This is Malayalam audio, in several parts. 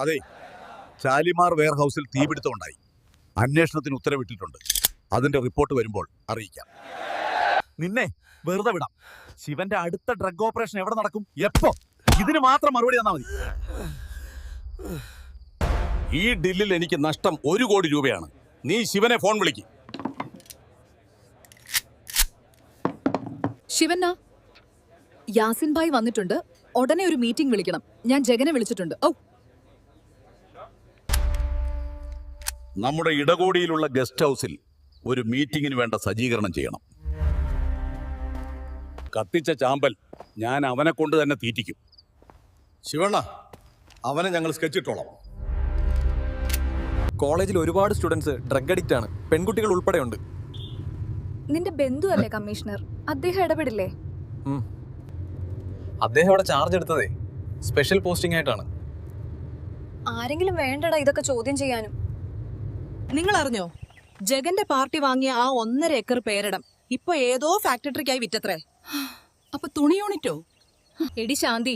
അതെ, ഷാലിമാർ വെയർഹൌസിൽ തീപിടുത്തമുണ്ടായി. അന്വേഷണത്തിന് ഉത്തരവിട്ടിട്ടുണ്ട്. അതിന്റെ റിപ്പോർട്ട് വരുമ്പോൾ അറിയിക്കാം. നിന്നെ വെറുതെ വിടാം. ശിവന്റെ അടുത്ത ഡ്രഗ് ഓപ്പറേഷൻ എവിടെ നടക്കും, എപ്പോ? ഇതിന് മാത്രം മറുപടി തന്നാ മതി. ഈ ഡീലിൽ എനിക്ക് നഷ്ടം 1 കോടി രൂപയാണ്. നീ ശിവനെ ഫോൺ വിളിക്ക്. ശിവന്ന, യാസിൻ ഭായ് വന്നിട്ടുണ്ട്. ഉടനെ ഒരു മീറ്റിംഗ് വിളിക്കണം. ഞാൻ ജഗനെ വിളിച്ചിട്ടുണ്ട്. ഓ, നമ്മുടെ ഇടകോടിയിലുള്ള ഗസ്റ്റ് ഹൗസിൽ ഒരു മീറ്റിംഗിന് വേണ്ട സജ്ജീകരണം ചെയ്യണം. കത്തിച്ച ചാമ്പൽ ഞാൻ അവനെ കൊണ്ട് തന്നെ തീറ്റിക്കും. ശിവണ്ണ, അവനെ ഞങ്ങൾ സ്കെച്ചിട്ടോളാം. കോളേജിൽ ഒരുപാട് സ്റ്റുഡൻസ് ഡ്രഗ് അഡിക്റ്റ് ആണ്, പെൺകുട്ടികൾ ഉൾപ്പെടെ ഉണ്ട്. നിന്റെ ബന്ധു അല്ലേ കമ്മീഷണർ? അദ്ദേഹം ഇടപെടില്ലേ? അദ്ദേഹം അവിടെ ചാർജ് എടുത്തതേ സ്പെഷ്യൽ പോസ്റ്റിംഗ് ആയിട്ടാണ്. ആരെങ്കിലും വേണ്ടടാ ഇതൊക്കെ ചോദ്യം ചെയ്യാനും. നിങ്ങൾ അറിഞ്ഞോ, ജഗന്റെ പാർട്ടി വാങ്ങിയ ആ 1.5 ഏക്കർ പേരിടം ഇപ്പൊ ഏതോ ഫാക്ടറിക്കായി വിറ്റത്രേ. അപ്പൊ തുണി യൂണിറ്റോ? എടി ശാന്തി,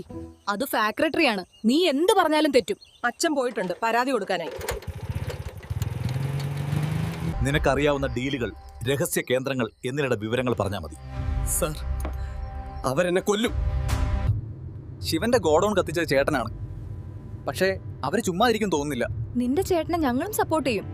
അത് ഫാക്ടറിയാണ്. നീ എന്ത് പറഞ്ഞാലും തെറ്റും. അച്ഛൻ പോയിട്ടുണ്ട് പരാതി കൊടുക്കാനായി. നിനക്കറിയാവുന്ന ഡീലുകൾ, രഹസ്യ കേന്ദ്രങ്ങൾ എന്നിവയുടെ വിവരങ്ങൾ പറഞ്ഞാൽ മതി. സർ, അവരെന്നെ കൊല്ലും. ശിവന്റെ ഗോഡൌൺ കത്തിച്ചത് ചേട്ടനാണ്. പക്ഷേ അവര് ചുമ്മാ ഇരിക്കും തോന്നുന്നില്ല. നിന്റെ ചേട്ടനെ ഞങ്ങളും സപ്പോർട്ട് ചെയ്യും.